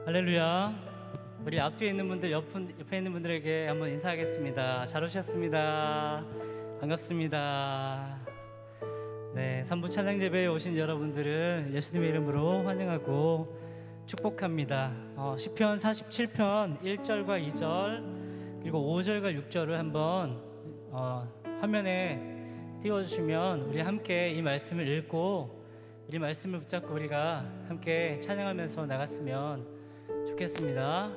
할렐루야. 우리 앞뒤에 있는 분들, 옆에 있는 분들에게 한번 인사하겠습니다. 잘 오셨습니다. 반갑습니다. 네, 3부 찬양 예배에 오신 여러분들을 예수님의 이름으로 환영하고 축복합니다. 시편 47편 1절과 2절 그리고 5절과 6절을 한번 화면에 띄워주시면 우리 함께 이 말씀을 읽고 이 말씀을 붙잡고 우리가 함께 찬양하면서 나갔으면 좋겠습니다.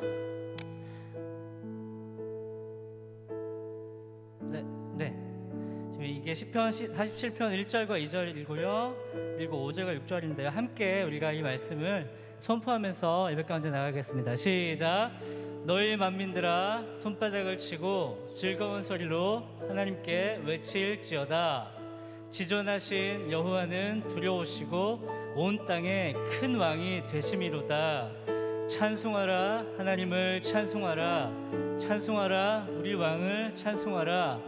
네. 지금 이게 시편 47편 1절과 2절이고요. 그리고 5절과 6절인데요. 함께 우리가 이 말씀을 선포하면서 예배 가운데 나가겠습니다. 시작. 너희 만민들아 손바닥을 치고 즐거운 소리로 하나님께 외칠지어다. 지존하신 여호와는 두려우시고 온 땅에 큰 왕이 되심이로다. 찬송하라 하나님을 찬송하라. 찬송하라 우리 왕을 찬송하라.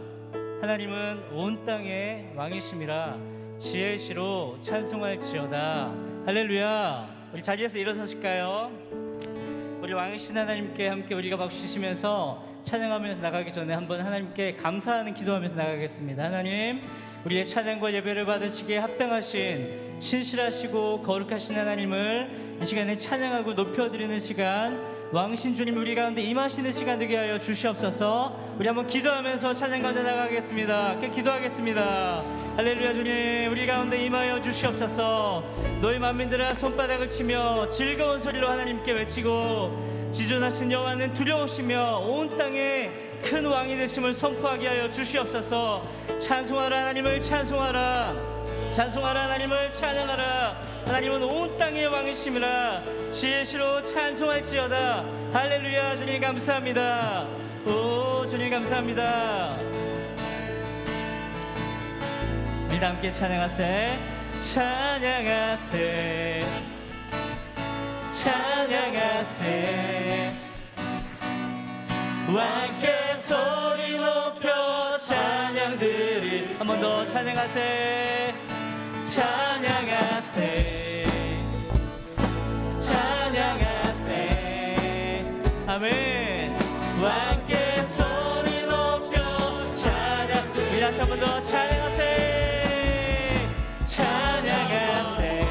하나님은 온 땅의 왕이심이라. 지혜시로 찬송할지어다. 할렐루야. 우리 자리에서 일어서실까요? 우리 왕이신 하나님께 함께 우리가 박수 치시면서 찬양하면서 나가기 전에 한번 하나님께 감사하는 기도하면서 나가겠습니다. 하나님, 우리의 찬양과 예배를 받으시기에 합당하신 신실하시고 거룩하신 하나님을 이 시간에 찬양하고 높여드리는 시간, 왕신 주님 우리 가운데 임하시는 시간 되게 하여 주시옵소서. 우리 한번 기도하면서 찬양 가운데 나가겠습니다. 기도하겠습니다. 할렐루야. 주님 우리 가운데 임하여 주시옵소서. 너희 만민들아 손바닥을 치며 즐거운 소리로 하나님께 외치고 지존하신 여호와는 두려우시며 온 땅에 큰 왕이 되심을 선포하게 하여 주시옵소서. 찬송하라 하나님을 찬송하라. 찬송하라 하나님을 찬양하라. 하나님은 온 땅의 왕이심이라. 지혜시로 찬송할지어다. 할렐루야. 주님 감사합니다. 오 주님 감사합니다. 우리 다 함께 찬양하세. 찬양하세 찬양하세. 왕께 소리 높여 찬양 드리. 한 번 더 찬양하세. 찬양하세 찬양하세. 아멘. 왕께 소리 높여 찬양 드리. 다시 한 번 더 찬양하세. 찬양하세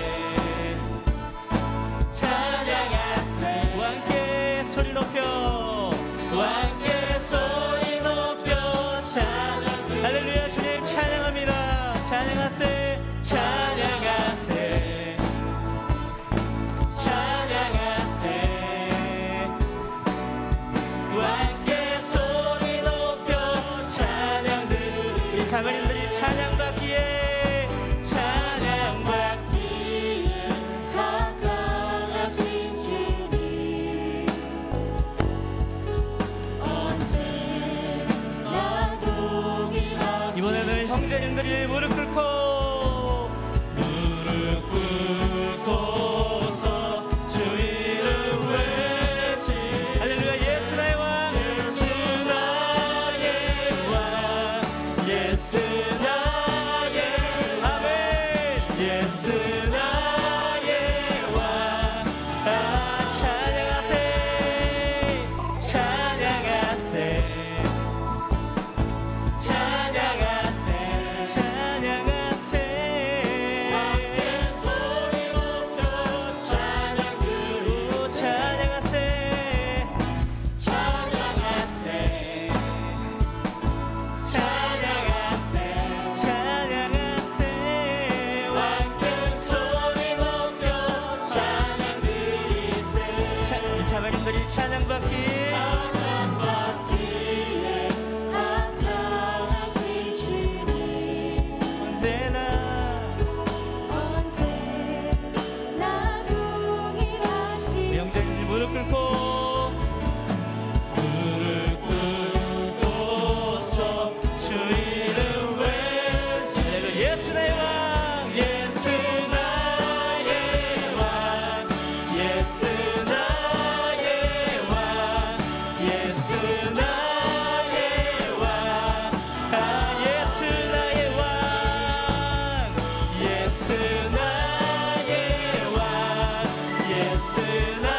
찬양하세. 왕께 소리 높여 왕께 소리 높여 찬양 드리. 할렐루야. 주님 찬양합니다. 찬양하세 찬양하세 찬양하세. 왕께 소리 높여 찬양 드리. 자매님들이 찬양받기에 찬양받기에 합당하신 주님 언제나 동일하신. 이번에는 형제님들이 무릎 꿇고 예수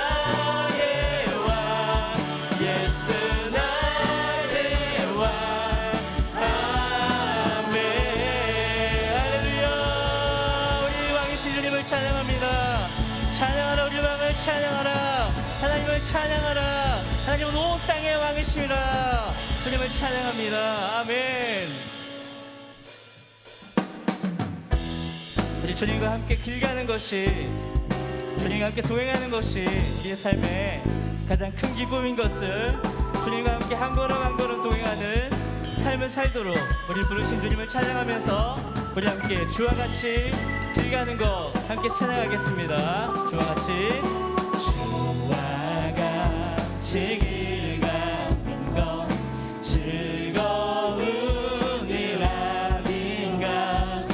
나의 찬양하라. 하나님을 찬양하라. 하나님은 온 땅의 왕이시라. 주님을 찬양합니다. 아멘. 우리 주님과 함께 길 가는 것이, 주님과 함께 동행하는 것이 우리의 삶의 가장 큰 기쁨인 것을, 주님과 함께 한 걸음 한 걸음 동행하는 삶을 살도록 우리 부르신 주님을 찬양하면서 우리 함께 주와 같이 길 가는 것 함께 찬양하겠습니다. 주와 같이. 주와 같이 길 가는 것 즐거운 일 아닌가.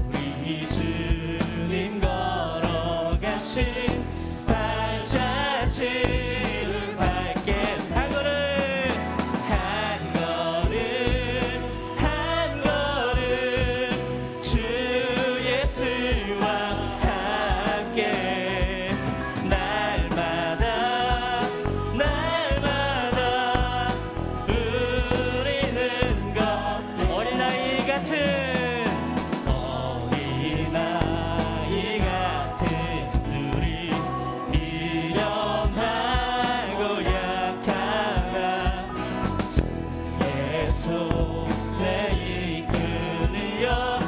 우리 주님 걸어가신 발자취를 밟게 한 걸음 한 걸음 한 걸음 주 예수와 함께 날마다 날마다 우리는 것 어린아이 같은 어린아이 같은 우리 미련하고 약하나 주의 손에 이끌려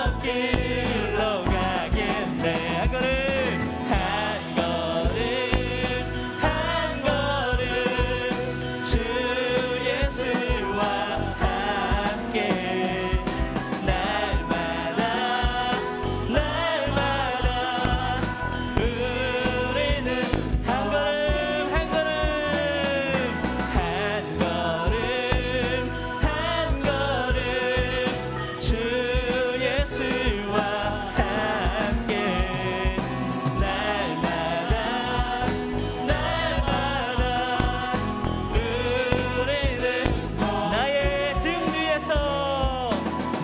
생명길로 가겠네. 한 걸음 한 걸음 한 걸음 주 예수와 함께 날마다 날마다 우리는 한 걸음 한 걸음 한 걸음 한 걸음 주 예수와 함께 날마다 날마다 우리는 나의 등 뒤에서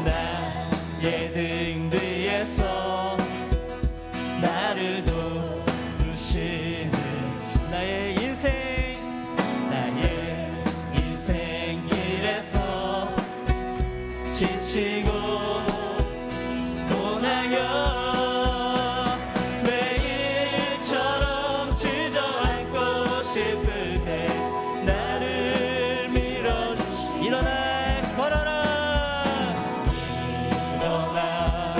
나의 등 뒤에서 나를 도우시는 나의 인생 길에서 지치고 고나여 매일처럼 주저앉고 싶을 때 나를 밀어주시. 일어나 걸어라. 일어나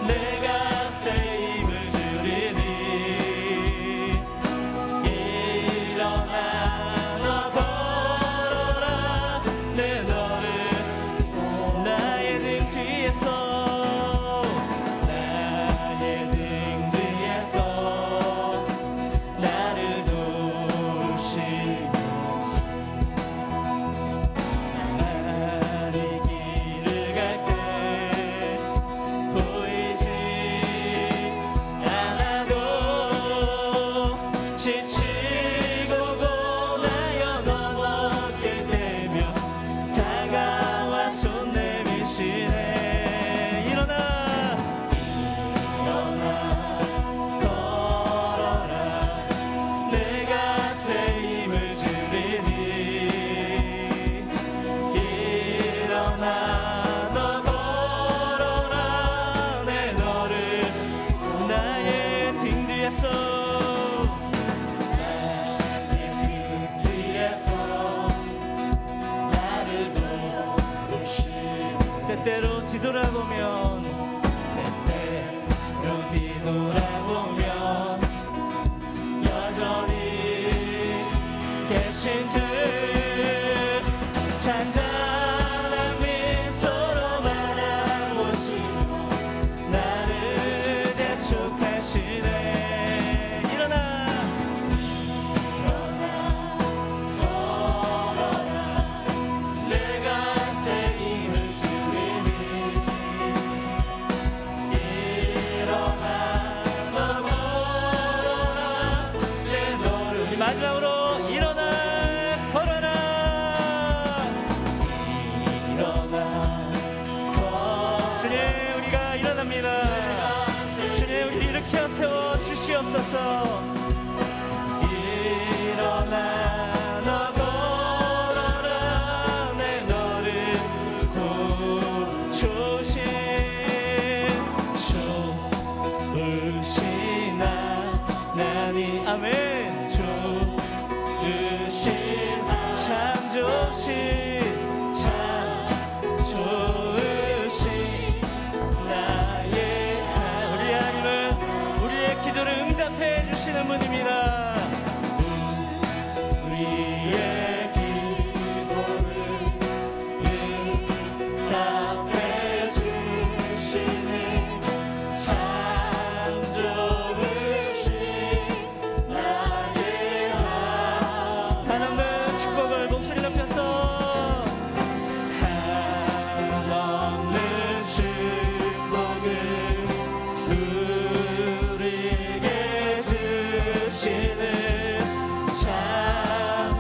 내가 새 힘을 주리니. 일어나 너 걸어라. 내 너를 나의 등 뒤에서 나를 도우시며 나의 길을 갈 때 보이지 않아도 지치고 고나여 넘어질 때면 다가와 손 내미시네. 일어나 걸어라. 내가 새 힘을 주리니. 일어나 너 걸어라. 내 너를 나의 등 뒤에서 나를 도우시네. 때때로 뒤돌아보면 여전히 계신 주 잔잔한 미소로 바라보시고 나를 재촉하시네. 일어나 걸어라. 내가 새 힘을 주리니. 일어나 너 걸어라. 내 너를. 마지막으로 일어나 걸어라. 일어나 주님 우리가 일어납니다. 주님 우리 일으켜 세워 주시옵소서. 일어나 너 걸어라. 내 너를 도우신 주 응답해 주시는 분입니다. 우리의 기도를 응답해 주시는 참 좋으신 나의 한없는 축복을 목소리 높여서 한없는 축복을 우리에게 주시는 참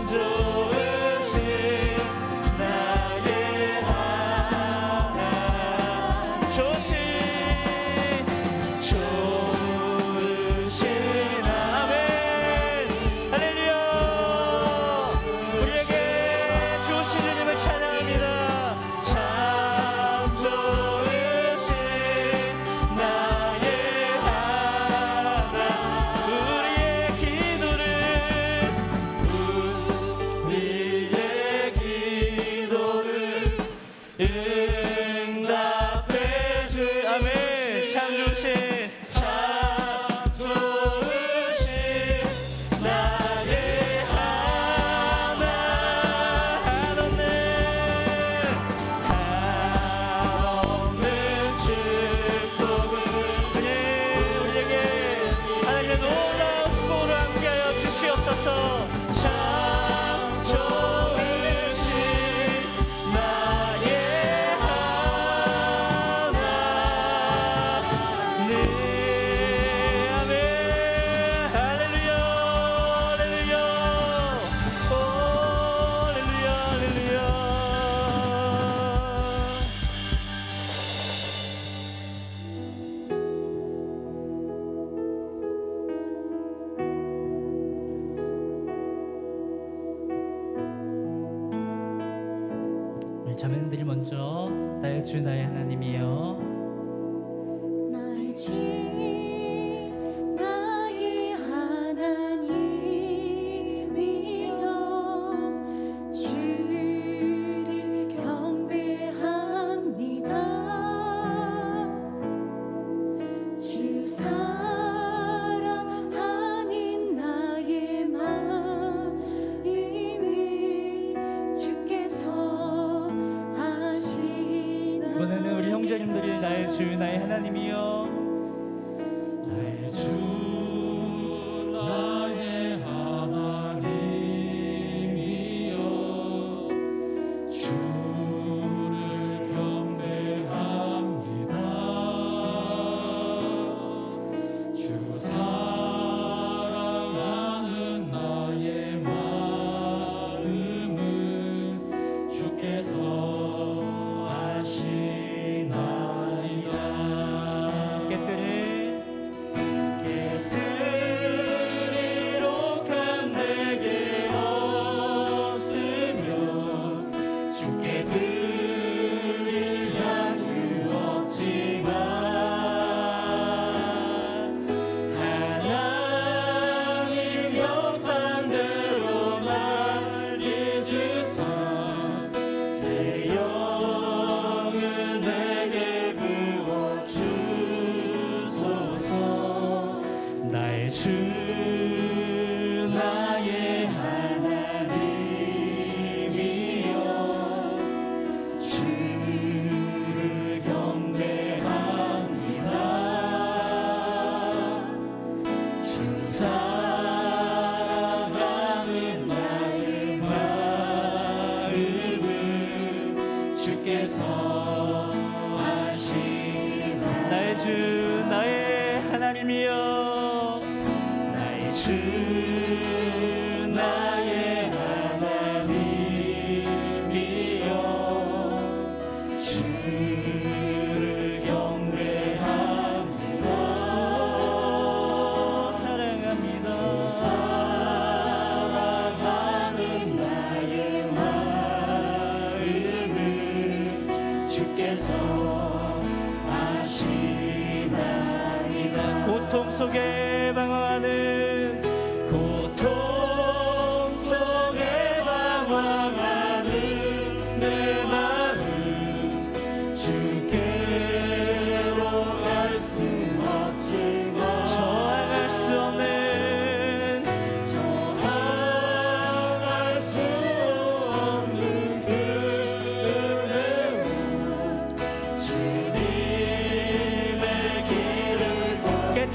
좋으신 나의 하나님 좋으신 아멘 할렐루야 우리에게 주신 주님을 찬양합니다. 참 좋으신 나의 하나님 우리의 기도를 응답해 주 아멘 참 좋으신 나의 하나님 한없는 축복을 주님 우리에게 하나님의 놀라운 축복으로 함께하여 주시옵소서. 참 좋으신 나의 하나님 아멘 할렐루야 할렐루야 오 할렐루야 할렐루야 우리 자매님들이 먼저 나의 주 나의 하나님이여 나의 주 나의 하나님이여 주를 경배합니다. 주 사랑하는 나의 마음을 주께서 아시나. 이번에는 우리 형제님들이 나의 주 나의 하나님이여 나의 주 나의 하나님이여 주를 경배합니다. 주 사랑하는 나의 마음을 주께서 아시나이다. 깨뜨리로 간 내게 없으며 주께 드릴 양이 없지만 하나님 형상대로 날 지주사 새 영을 내게 부어주소서. 나의 주 나의 하나님이여 주를 경배합니다. 주 사랑하는 나의 마음을 주께서 아시나. 나의 주 나의 하나님이여 나의 주 나의 하나님이여 주를 경배합니다. 사랑합니다. 사랑하는 나의 마음을 주께서 아시나이다. 고통 속에 방황하는 고통 속에 방황하는 내 마음 주께로 갈 수 없지만 저항할 수 없는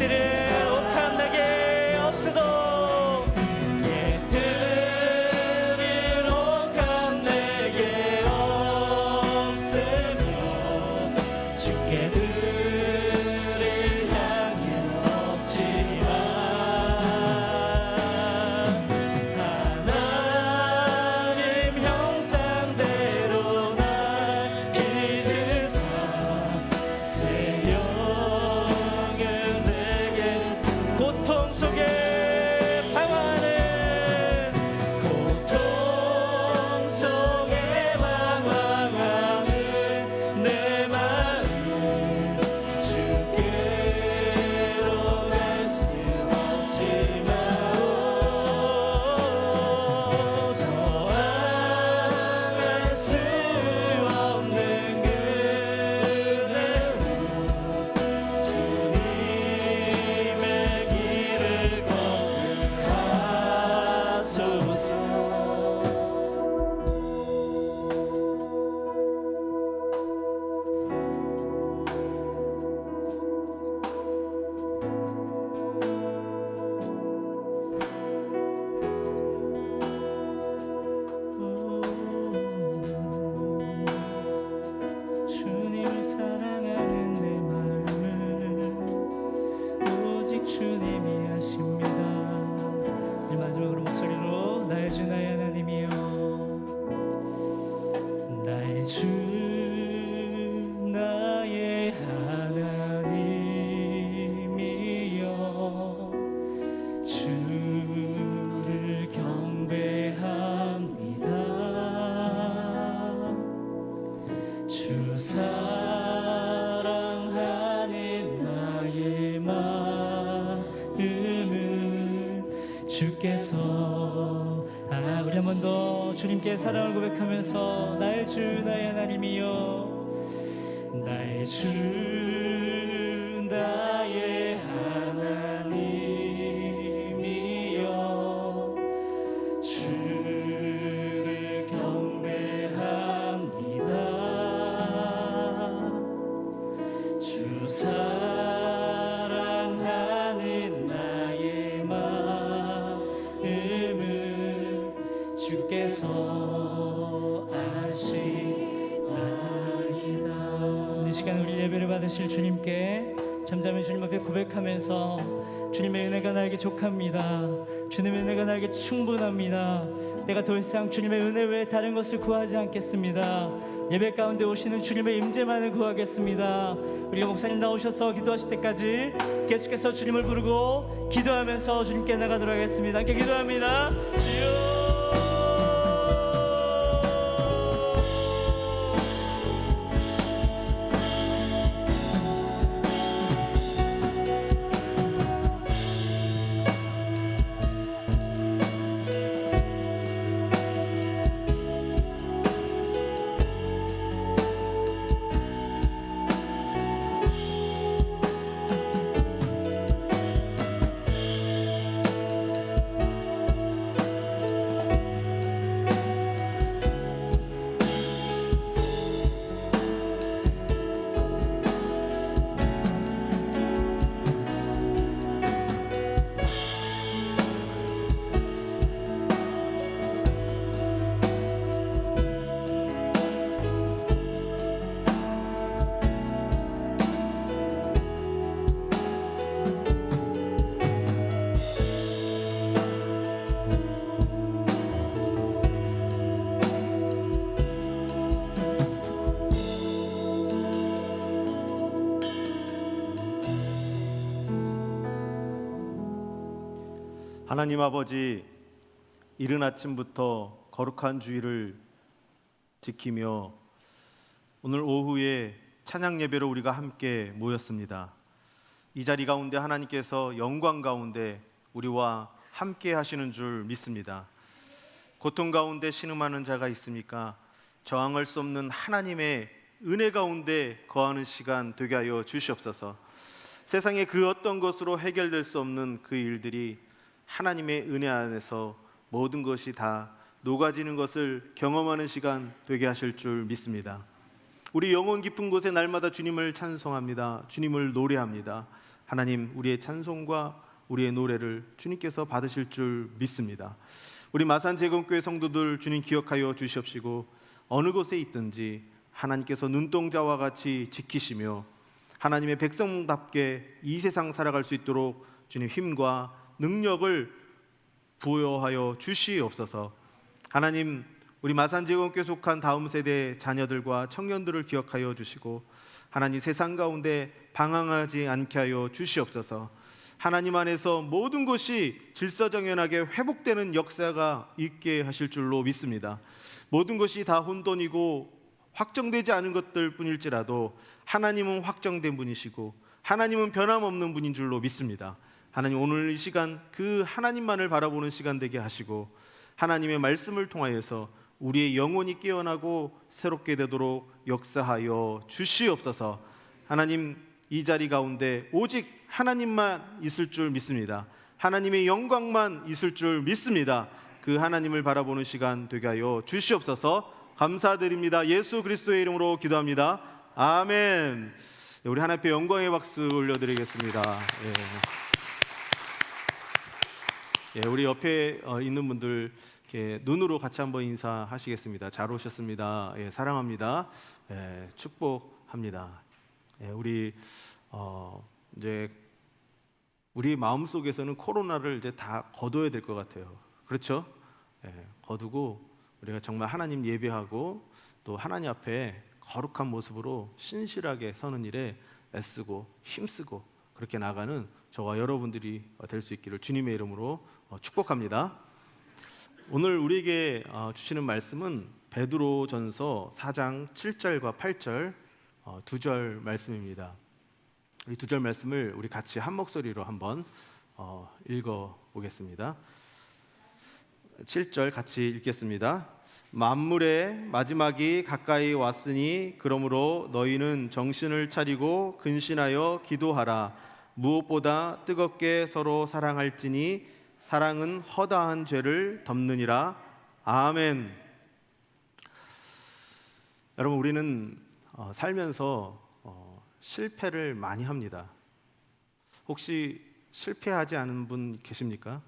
옛들은 옥한 내게 없어도 옛들은 옥한 내게 없으며 주께 들을 향해 없지만 하나님 형상대로 날 빚으사 새 영은 내게 고통 속에 방황하는 고통 속에 방황하는 내 마음 주께로 갈 수 없지만 저항할 수 없는 그대로 주님의 길을 걸어가소서. 주님을 사랑하는 내 마음을 오직 주님이 아십니다. 이제 마지막으로 목소리로 나의 주 나의 하나님이여 나의 주 나의 하나님이여 주를 경배합니다. 주 사랑하는 나의 마음은 주께서 우리 한 번 더 주님께 사랑을 고백하면서 나의 주 나의 하나님이여 나의 주 나의 하나님이여 주를 경배합니다. 주 사랑하는 나의 마음은 주께서 아시나이다. 이 시간 우리 예배를 받으실 주님께 잠잠히 주님 앞에 고백하면서 주님의 은혜가 나에게 족합니다. 주님의 은혜가 나에게 충분합니다. 내가 더 이상 주님의 은혜 외에 다른 것을 구하지 않겠습니다. 예배 가운데 오시는 주님의 임재만을 구하겠습니다. 우리가 목사님 나오셔서 기도하실 때까지 계속해서 주님을 부르고 기도하면서 주님께 나가도록 하겠습니다. 함께 기도합니다. 주여 하나님 아버지, 이른 아침부터 거룩한 주일을 지키며 오늘 오후에 찬양 예배로 우리가 함께 모였습니다. 이 자리 가운데 하나님께서 영광 가운데 우리와 함께 하시는 줄 믿습니다. 고통 가운데 신음하는 자가 있습니까? 저항할 수 없는 하나님의 은혜 가운데 거하는 시간 되게 하여 주시옵소서. 세상의 그 어떤 것으로 해결될 수 없는 그 일들이 하나님의 은혜 안에서 모든 것이 다 녹아지는 것을 경험하는 시간 되게 하실 줄 믿습니다. 우리 영혼 깊은 곳에 날마다 주님을 찬송합니다. 주님을 노래합니다. 하나님 우리의 찬송과 우리의 노래를 주님께서 받으실 줄 믿습니다. 우리 마산 재건교회 성도들 주님 기억하여 주시옵시고 어느 곳에 있든지 하나님께서 눈동자와 같이 지키시며 하나님의 백성답게 이 세상 살아갈 수 있도록 주님 힘과 능력을 부여하여 주시옵소서. 하나님 우리 마산재건교회 속한 다음 세대 자녀들과 청년들을 기억하여 주시고 하나님 세상 가운데 방황하지 않게 하여 주시옵소서. 하나님 안에서 모든 것이 질서정연하게 회복되는 역사가 있게 하실 줄로 믿습니다. 모든 것이 다 혼돈이고 확정되지 않은 것들 뿐일지라도 하나님은 확정된 분이시고 하나님은 변함없는 분인 줄로 믿습니다. 하나님 오늘 이 시간 그 하나님만을 바라보는 시간 되게 하시고 하나님의 말씀을 통하여서 우리의 영혼이 깨어나고 새롭게 되도록 역사하여 주시옵소서. 하나님 이 자리 가운데 오직 하나님만 있을 줄 믿습니다. 하나님의 영광만 있을 줄 믿습니다. 그 하나님을 바라보는 시간 되게 하여 주시옵소서. 감사드립니다. 예수 그리스도의 이름으로 기도합니다. 아멘. 우리 하나님 앞에 영광의 박수 올려드리겠습니다. 우리 옆에 있는 분들 눈으로 같이 한번 인사하시겠습니다. 잘 오셨습니다. 사랑합니다. 축복합니다. 우리 이제 우리 마음 속에서는 코로나를 이제 다 거둬야 될 것 같아요. 그렇죠? 거두고 우리가 정말 하나님 예배하고 또 하나님 앞에 거룩한 모습으로 신실하게 서는 일에 애쓰고 힘쓰고 그렇게 나가는 저와 여러분들이 될 수 있기를 주님의 이름으로 축복합니다. 오늘 우리에게 주시는 말씀은 베드로전서 4장 7절과 8절 두 절 말씀입니다. 이 두 절 말씀을 우리 같이 한 목소리로 한번 읽어 보겠습니다. 7절 같이 읽겠습니다. 만물의 마지막이 가까이 왔으니 그러므로 너희는 정신을 차리고 근신하여 기도하라. 무엇보다 뜨겁게 서로 사랑할지니 사랑은 허다한 죄를 덮느니라. 아멘. 여러분 우리는 살면서 실패를 많이 합니다. 혹시 실패하지 않은 분 계십니까?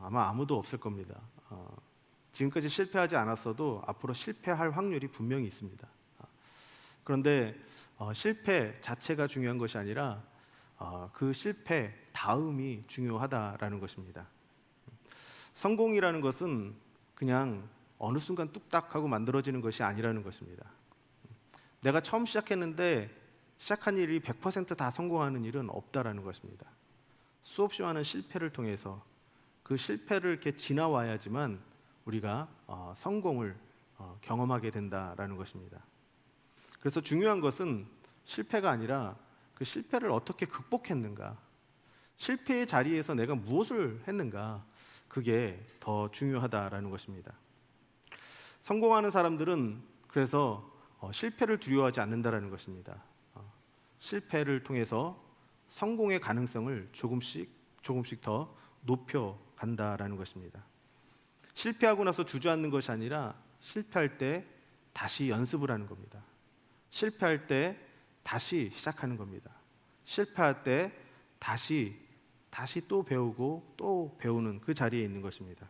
아마 아무도 없을 겁니다. 지금까지 실패하지 않았어도 앞으로 실패할 확률이 분명히 있습니다. 그런데 실패 자체가 중요한 것이 아니라 그 실패 다음이 중요하다라는 것입니다. 성공이라는 것은 그냥 어느 순간 뚝딱하고 만들어지는 것이 아니라는 것입니다. 내가 처음 시작했는데 시작한 일이 100% 다 성공하는 일은 없다라는 것입니다. 수없이 많은 실패를 통해서 그 실패를 이렇게 지나와야지만 우리가 성공을 경험하게 된다라는 것입니다. 그래서 중요한 것은 실패가 아니라 그 실패를 어떻게 극복했는가, 실패의 자리에서 내가 무엇을 했는가, 그게 더 중요하다라는 것입니다. 성공하는 사람들은 그래서 실패를 두려워하지 않는다라는 것입니다. 실패를 통해서 성공의 가능성을 조금씩 더 높여 간다라는 것입니다. 실패하고 나서 주저앉는 것이 아니라 실패할 때 다시 연습을 하는 겁니다. 실패할 때 다시 시작하는 겁니다. 실패할 때 다시 또 배우고 또 배우는 그 자리에 있는 것입니다.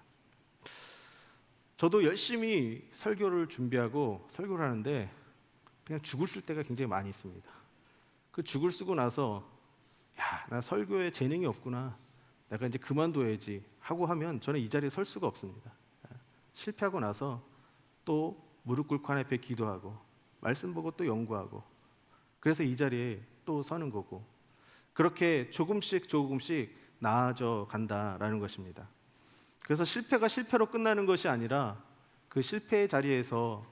저도 열심히 설교를 준비하고 설교를 하는데 그냥 죽을 쓸 때가 굉장히 많이 있습니다. 그 죽을 쓰고 나서 나 설교에 재능이 없구나, 내가 이제 그만둬야지 하고 하면 저는 이 자리에 설 수가 없습니다. 실패하고 나서 또 무릎 꿇고 하나님 앞에 기도하고 말씀 보고 또 연구하고 그래서 이 자리에 또 서는 거고 그렇게 조금씩 나아져 간다라는 것입니다. 그래서 실패가 실패로 끝나는 것이 아니라 그 실패의 자리에서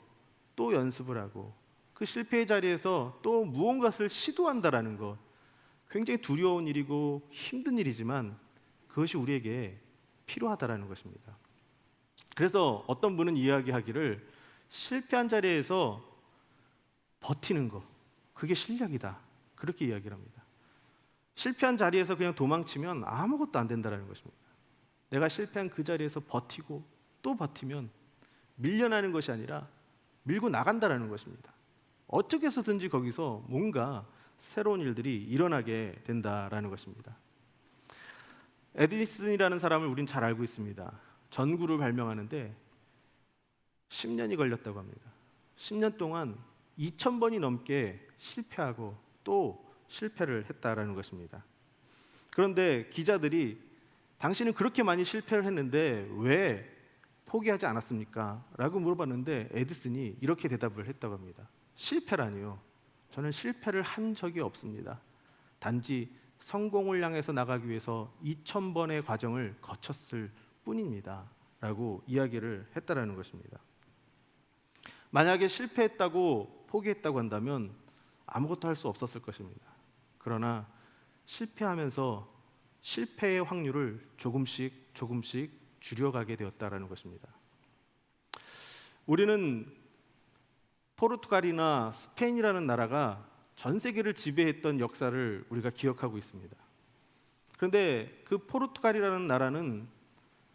또 연습을 하고 그 실패의 자리에서 또 무언가를 시도한다라는 것, 굉장히 두려운 일이고 힘든 일이지만 그것이 우리에게 필요하다라는 것입니다. 그래서 어떤 분은 이야기하기를 실패한 자리에서 버티는 것, 그게 실력이다, 그렇게 이야기를 합니다. 실패한 자리에서 그냥 도망치면 아무것도 안 된다는 것입니다. 내가 실패한 그 자리에서 버티고 또 버티면 밀려나는 것이 아니라 밀고 나간다는 것입니다. 어떻게 해서든지 거기서 뭔가 새로운 일들이 일어나게 된다라는 것입니다. 에디슨이라는 사람을 우린 잘 알고 있습니다. 전구를 발명하는데 10년이 걸렸다고 합니다. 10년 동안 2,000번이 넘게 실패하고 또 실패를 했다라는 것입니다. 그런데 기자들이 당신은 그렇게 많이 실패를 했는데 왜 포기하지 않았습니까? 라고 물어봤는데 에디슨이 이렇게 대답을 했다고 합니다. 실패라니요. 저는 실패를 한 적이 없습니다. 단지 성공을 향해서 나가기 위해서 2,000번의 과정을 거쳤을 뿐입니다. 라고 이야기를 했다라는 것입니다. 만약에 실패했다고 포기했다고 한다면 아무것도 할 수 없었을 것입니다. 그러나 실패하면서 실패의 확률을 조금씩 줄여가게 되었다라는 것입니다. 우리는 포르투갈이나 스페인이라는 나라가 전 세계를 지배했던 역사를 우리가 기억하고 있습니다. 그런데 그 포르투갈이라는 나라는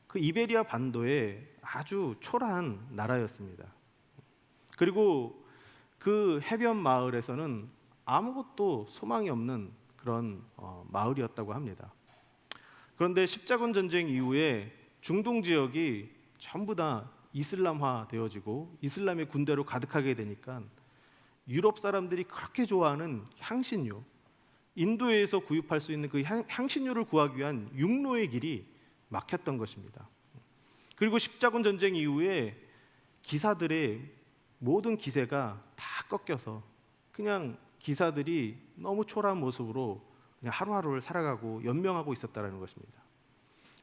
그 이베리아 반도에 아주 초라한 나라였습니다. 그리고 그 해변 마을에서는 아무것도 소망이 없는 그런 마을이었다고 합니다. 그런데 십자군 전쟁 이후에 중동 지역이 전부 다 이슬람화 되어지고 이슬람의 군대로 가득하게 되니까 유럽 사람들이 그렇게 좋아하는 향신료, 인도에서 구입할 수 있는 그 향신료를 구하기 위한 육로의 길이 막혔던 것입니다. 그리고 십자군 전쟁 이후에 기사들의 모든 기세가 다 꺾여서 그냥 기사들이 너무 초라한 모습으로 그냥 하루하루를 살아가고 연명하고 있었다라는 것입니다.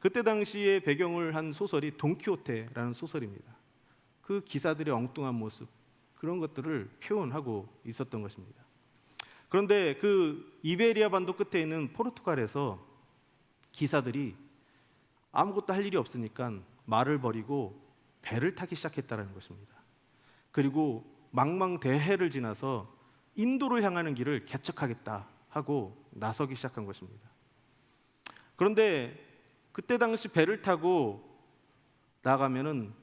그때 당시에 배경을 한 소설이 돈키호테라는 소설입니다. 그 기사들의 엉뚱한 모습, 그런 것들을 표현하고 있었던 것입니다. 그런데 그 이베리아 반도 끝에 있는 포르투갈에서 기사들이 아무것도 할 일이 없으니까 말을 버리고 배를 타기 시작했다는 것입니다. 그리고 망망대해를 지나서 인도를 향하는 길을 개척하겠다 하고 나서기 시작한 것입니다. 그런데 그때 당시 배를 타고 나가면은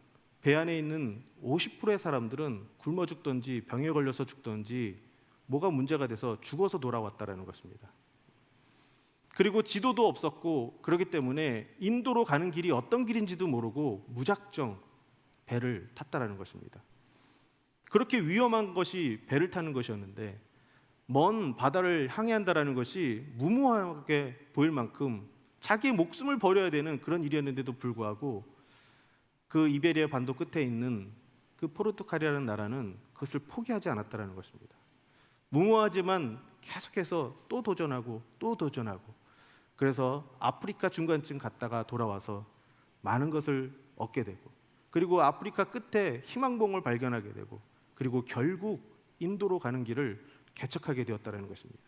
배 안에 있는 50%의 사람들은 굶어 죽던지 병에 걸려서 죽던지 뭐가 문제가 돼서 죽어서 돌아왔다라는 것입니다. 그리고 지도도 없었고 그렇기 때문에 인도로 가는 길이 어떤 길인지도 모르고 무작정 배를 탔다라는 것입니다. 그렇게 위험한 것이 배를 타는 것이었는데 먼 바다를 항해한다라는 것이 무모하게 보일 만큼 자기의 목숨을 버려야 되는 그런 일이었는데도 불구하고 그 이베리아 반도 끝에 있는 그 포르투갈이라는 나라는 그것을 포기하지 않았다라는 것입니다. 무모하지만 계속해서 또 도전하고 또 도전하고 그래서 아프리카 중간쯤 갔다가 돌아와서 많은 것을 얻게 되고 그리고 아프리카 끝에 희망봉을 발견하게 되고 그리고 결국 인도로 가는 길을 개척하게 되었다는 것입니다.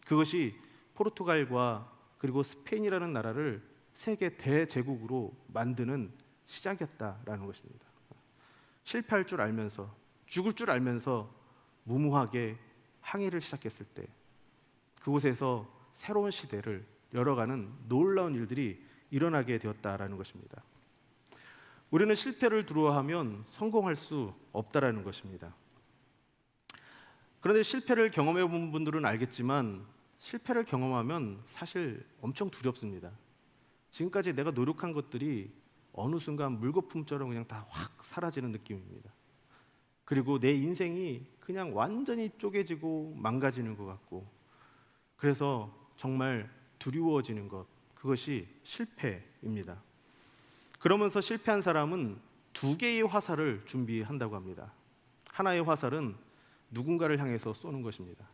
그것이 포르투갈과 그리고 스페인이라는 나라를 세계 대제국으로 만드는 시작이었다라는 것입니다. 실패할 줄 알면서 죽을 줄 알면서 무모하게 항해를 시작했을 때 그곳에서 새로운 시대를 열어가는 놀라운 일들이 일어나게 되었다라는 것입니다. 우리는 실패를 두려워하면 성공할 수 없다라는 것입니다. 그런데 실패를 경험해 본 분들은 알겠지만 실패를 경험하면 사실 엄청 두렵습니다. 지금까지 내가 노력한 것들이 어느 순간 물거품처럼 그냥 다 확 사라지는 느낌입니다. 그리고 내 인생이 그냥 완전히 쪼개지고 망가지는 것 같고 그래서 정말 두려워지는 것, 그것이 실패입니다. 그러면서 실패한 사람은 두 개의 화살을 준비한다고 합니다. 하나의 화살은 누군가를 향해서 쏘는 것입니다.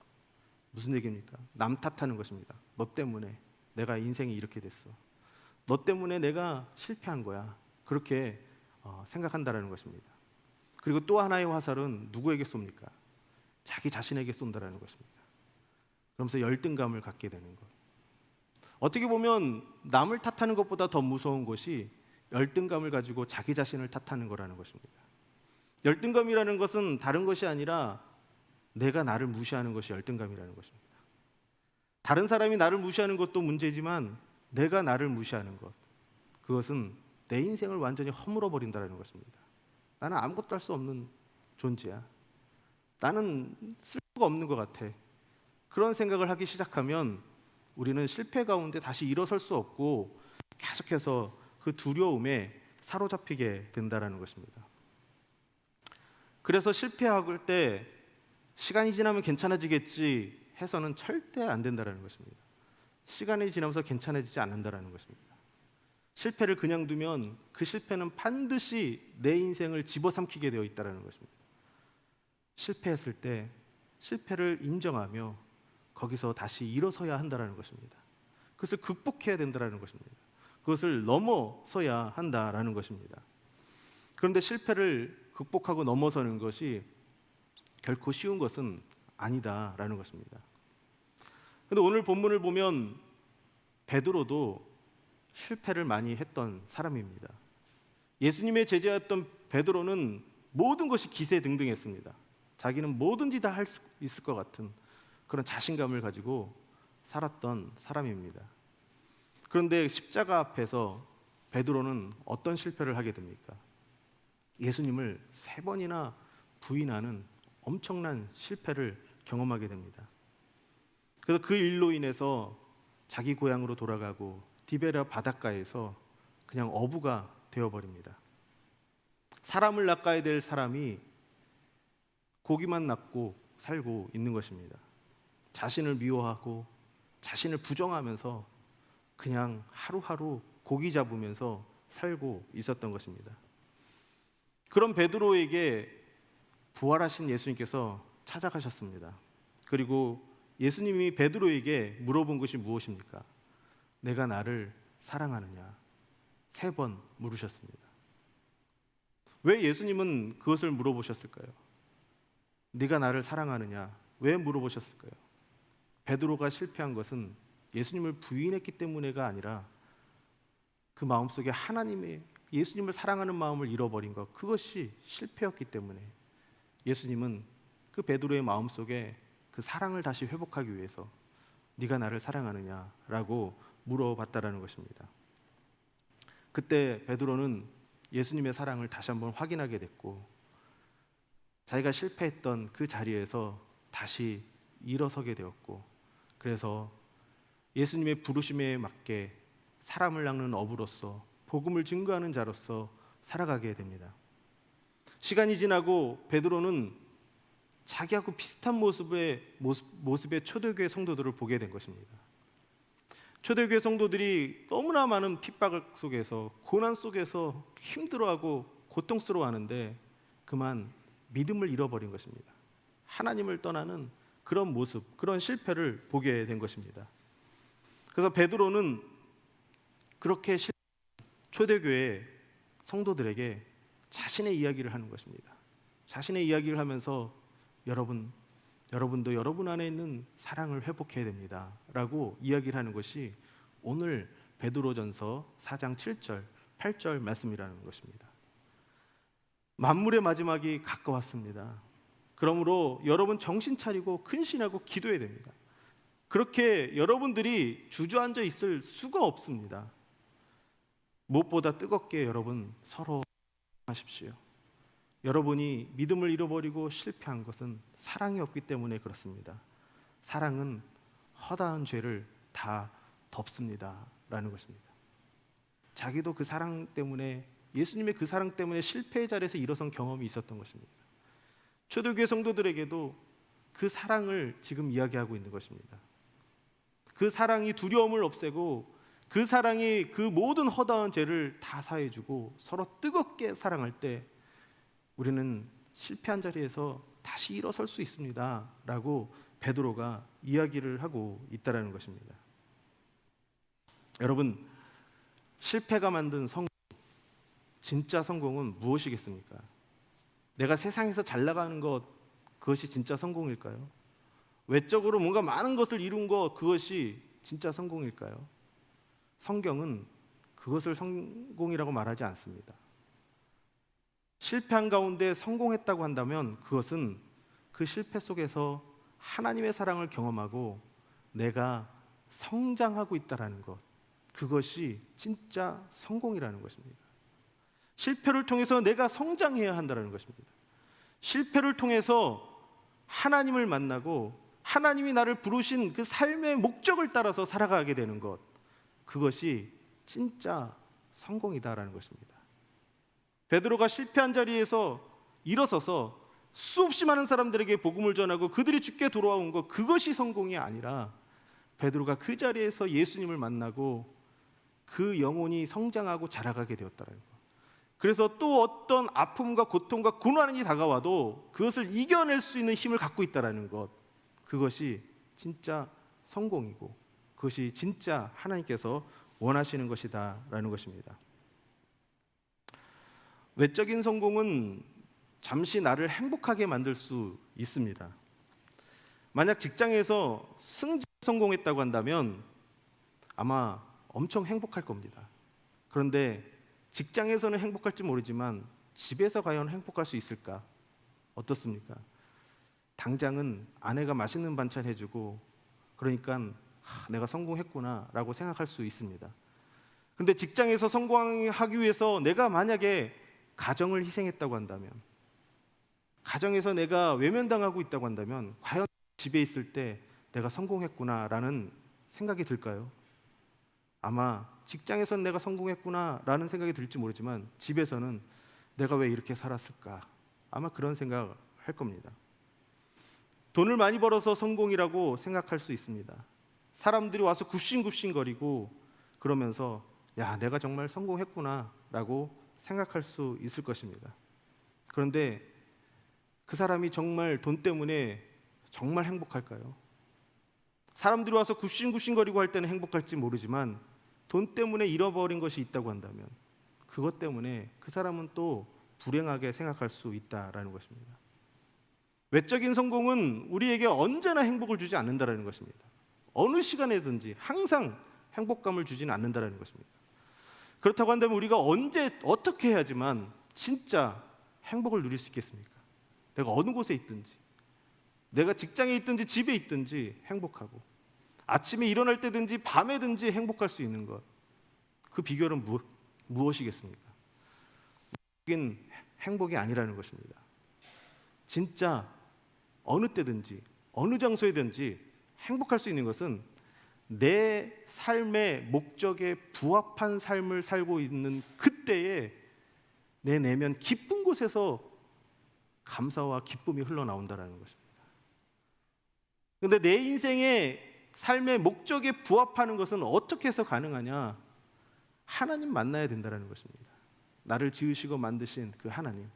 무슨 얘기입니까? 남 탓하는 것입니다. 너 때문에 내가 인생이 이렇게 됐어. 너 때문에 내가 실패한 거야. 그렇게 생각한다라는 것입니다. 그리고 또 하나의 화살은 누구에게 쏩니까? 자기 자신에게 쏜다라는 것입니다. 그러면서 열등감을 갖게 되는 것. 어떻게 보면 남을 탓하는 것보다 더 무서운 것이 열등감을 가지고 자기 자신을 탓하는 거라는 것입니다. 열등감이라는 것은 다른 것이 아니라 내가 나를 무시하는 것이 열등감이라는 것입니다. 다른 사람이 나를 무시하는 것도 문제지만 내가 나를 무시하는 것, 그것은 내 인생을 완전히 허물어 버린다는 것입니다. 나는 아무것도 할 수 없는 존재야. 나는 쓸모가 없는 것 같아. 그런 생각을 하기 시작하면 우리는 실패 가운데 다시 일어설 수 없고 계속해서 그 두려움에 사로잡히게 된다라는 것입니다. 그래서 실패할 때 시간이 지나면 괜찮아지겠지 해서는 절대 안 된다라는 것입니다. 시간이 지나면서 괜찮아지지 않는다라는 것입니다. 실패를 그냥 두면 그 실패는 반드시 내 인생을 집어삼키게 되어 있다라는 것입니다. 실패했을 때 실패를 인정하며 거기서 다시 일어서야 한다라는 것입니다. 그것을 극복해야 된다라는 것입니다. 그것을 넘어서야 한다라는 것입니다. 그런데 실패를 극복하고 넘어서는 것이 결코 쉬운 것은 아니다라는 것입니다. 그런데 오늘 본문을 보면 베드로도 실패를 많이 했던 사람입니다. 예수님의 제자였던 베드로는 모든 것이 기세등등했습니다. 자기는 뭐든지 다 할 수 있을 것 같은 그런 자신감을 가지고 살았던 사람입니다. 그런데 십자가 앞에서 베드로는 어떤 실패를 하게 됩니까? 예수님을 3번이나 부인하는 엄청난 실패를 경험하게 됩니다. 그래서 그 일로 인해서 자기 고향으로 돌아가고 디베랴 바닷가에서 그냥 어부가 되어버립니다. 사람을 낚아야 될 사람이 고기만 낚고 살고 있는 것입니다. 자신을 미워하고 자신을 부정하면서 그냥 하루하루 고기 잡으면서 살고 있었던 것입니다. 그런 베드로에게 부활하신 예수님께서 찾아가셨습니다. 그리고 예수님이 베드로에게 물어본 것이 무엇입니까? 내가 나를 사랑하느냐? 3번 물으셨습니다. 왜 예수님은 그것을 물어보셨을까요? 네가 나를 사랑하느냐? 왜 물어보셨을까요? 베드로가 실패한 것은 예수님을 부인했기 때문에가 아니라 그 마음속에 하나님의 예수님을 사랑하는 마음을 잃어버린 것, 그것이 실패였기 때문에 예수님은 그 베드로의 마음속에 그 사랑을 다시 회복하기 위해서 네가 나를 사랑하느냐라고 물어봤다라는 것입니다. 그때 베드로는 예수님의 사랑을 다시 한번 확인하게 됐고 자기가 실패했던 그 자리에서 다시 일어서게 되었고 그래서 예수님의 부르심에 맞게 사람을 낚는 어부로서 복음을 증거하는 자로서 살아가게 됩니다. 시간이 지나고 베드로는 자기하고 비슷한 모습의 초대교회 성도들을 보게 된 것입니다. 초대교회 성도들이 너무나 많은 핍박 속에서 고난 속에서 힘들어하고 고통스러워하는데 그만 믿음을 잃어버린 것입니다. 하나님을 떠나는 그런 모습, 그런 실패를 보게 된 것입니다. 그래서 베드로는 그렇게 초대교회 성도들에게 자신의 이야기를 하는 것입니다. 자신의 이야기를 하면서 여러분도 여러분 안에 있는 사랑을 회복해야 됩니다 라고 이야기를 하는 것이 오늘 베드로전서 4장 7절 8절 말씀이라는 것입니다. 만물의 마지막이 가까웠습니다. 그러므로 여러분 정신 차리고 근신하고 기도해야 됩니다. 그렇게 여러분들이 주저앉아 있을 수가 없습니다. 무엇보다 뜨겁게 여러분 서로 하십시오. 여러분이 믿음을 잃어버리고 실패한 것은 사랑이 없기 때문에 그렇습니다. 사랑은 허다한 죄를 다 덮습니다 라는 것입니다. 자기도 그 사랑 때문에 예수님의 그 사랑 때문에 실패의 자리에서 일어선 경험이 있었던 것입니다. 초대교회 성도들에게도 그 사랑을 지금 이야기하고 있는 것입니다. 그 사랑이 두려움을 없애고 그 사랑이 그 모든 허다한 죄를 다 사해주고 서로 뜨겁게 사랑할 때 우리는 실패한 자리에서 다시 일어설 수 있습니다 라고 베드로가 이야기를 하고 있다는 것입니다. 여러분, 실패가 만든 성공, 진짜 성공은 무엇이겠습니까? 내가 세상에서 잘 나가는 것, 그것이 진짜 성공일까요? 외적으로 뭔가 많은 것을 이룬 것, 그것이 진짜 성공일까요? 성경은 그것을 성공이라고 말하지 않습니다. 실패한 가운데 성공했다고 한다면 그것은 그 실패 속에서 하나님의 사랑을 경험하고 내가 성장하고 있다는 것, 그것이 진짜 성공이라는 것입니다. 실패를 통해서 내가 성장해야 한다는 것입니다. 실패를 통해서 하나님을 만나고 하나님이 나를 부르신 그 삶의 목적을 따라서 살아가게 되는 것, 그것이 진짜 성공이다라는 것입니다. 베드로가 실패한 자리에서 일어서서 수없이 많은 사람들에게 복음을 전하고 그들이 주께 돌아온 것, 그것이 성공이 아니라 베드로가 그 자리에서 예수님을 만나고 그 영혼이 성장하고 자라가게 되었다는 것. 그래서 또 어떤 아픔과 고통과 고난이 다가와도 그것을 이겨낼 수 있는 힘을 갖고 있다는 것, 그것이 진짜 성공이고 그것이 진짜 하나님께서 원하시는 것이다라는 것입니다. 외적인 성공은 잠시 나를 행복하게 만들 수 있습니다. 만약 직장에서 승진 성공했다고 한다면 아마 엄청 행복할 겁니다. 그런데 직장에서는 행복할지 모르지만 집에서 과연 행복할 수 있을까? 어떻습니까? 당장은 아내가 맛있는 반찬 해주고 그러니까 내가 성공했구나 라고 생각할 수 있습니다. 그런데 직장에서 성공하기 위해서 내가 만약에 가정을 희생했다고 한다면, 가정에서 내가 외면당하고 있다고 한다면 과연 집에 있을 때 내가 성공했구나 라는 생각이 들까요? 아마 직장에서는 내가 성공했구나 라는 생각이 들지 모르지만 집에서는 내가 왜 이렇게 살았을까? 아마 그런 생각을 할 겁니다. 돈을 많이 벌어서 성공이라고 생각할 수 있습니다. 사람들이 와서 굽신굽신거리고 그러면서 야, 내가 정말 성공했구나 라고 생각할 수 있을 것입니다. 그런데 그 사람이 정말 돈 때문에 정말 행복할까요? 사람들이 와서 굽신굽신거리고 할 때는 행복할지 모르지만 돈 때문에 잃어버린 것이 있다고 한다면 그것 때문에 그 사람은 또 불행하게 생각할 수 있다라는 것입니다. 외적인 성공은 우리에게 언제나 행복을 주지 않는다라는 것입니다. 어느 시간에든지 항상 행복감을 주지는 않는다라는 것입니다. 그렇다고 한다면 우리가 언제 어떻게 해야지만 진짜 행복을 누릴 수 있겠습니까? 내가 어느 곳에 있든지, 내가 직장에 있든지 집에 있든지 행복하고 아침에 일어날 때든지 밤에든지 행복할 수 있는 것, 그 비결은 무엇이겠습니까? 그게 행복이 아니라는 것입니다. 진짜 어느 때든지 어느 장소에든지 행복할 수 있는 것은 내 삶의 목적에 부합한 삶을 살고 있는 그때에 내 내면 깊은 곳에서 감사와 기쁨이 흘러나온다는 것입니다. 그런데 내 인생의 삶의 목적에 부합하는 것은 어떻게 해서 가능하냐? 하나님 만나야 된다는 것입니다. 나를 지으시고 만드신 그 하나님,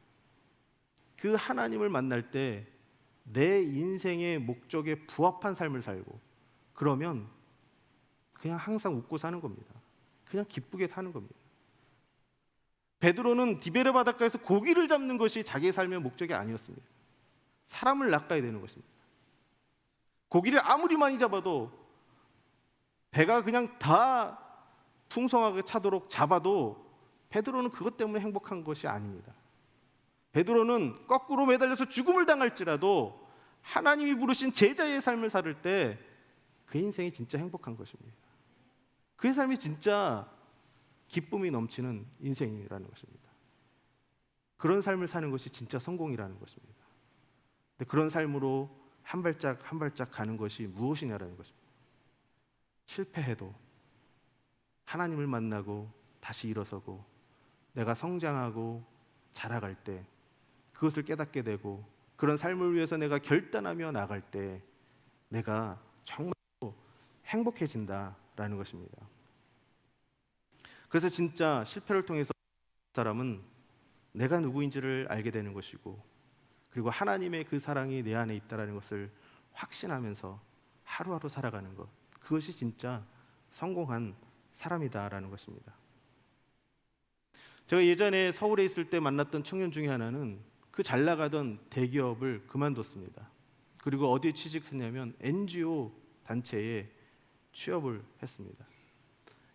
그 하나님을 만날 때 내 인생의 목적에 부합한 삶을 살고, 그러면 그냥 항상 웃고 사는 겁니다. 그냥 기쁘게 사는 겁니다. 베드로는 디베레 바닷가에서 고기를 잡는 것이 자기의 삶의 목적이 아니었습니다. 사람을 낚아야 되는 것입니다. 고기를 아무리 많이 잡아도 배가 그냥 다 풍성하게 차도록 잡아도 베드로는 그것 때문에 행복한 것이 아닙니다. 베드로는 거꾸로 매달려서 죽음을 당할지라도 하나님이 부르신 제자의 삶을 살 때 그 인생이 진짜 행복한 것입니다. 그의 삶이 진짜 기쁨이 넘치는 인생이라는 것입니다. 그런 삶을 사는 것이 진짜 성공이라는 것입니다. 근데 그런 삶으로 한 발짝 한 발짝 가는 것이 무엇이냐라는 것입니다. 실패해도 하나님을 만나고 다시 일어서고 내가 성장하고 자라갈 때 그것을 깨닫게 되고 그런 삶을 위해서 내가 결단하며 나갈 때 내가 정말 행복해진다라는 것입니다. 그래서 진짜 실패를 통해서 사람은 내가 누구인지를 알게 되는 것이고, 그리고 하나님의 그 사랑이 내 안에 있다라는 것을 확신하면서 하루하루 살아가는 것, 그것이 진짜 성공한 사람이다라는 것입니다. 제가 예전에 서울에 있을 때 만났던 청년 중에 하나는 그 잘 나가던 대기업을 그만뒀습니다. 그리고 어디에 취직했냐면 NGO 단체에 취업을 했습니다.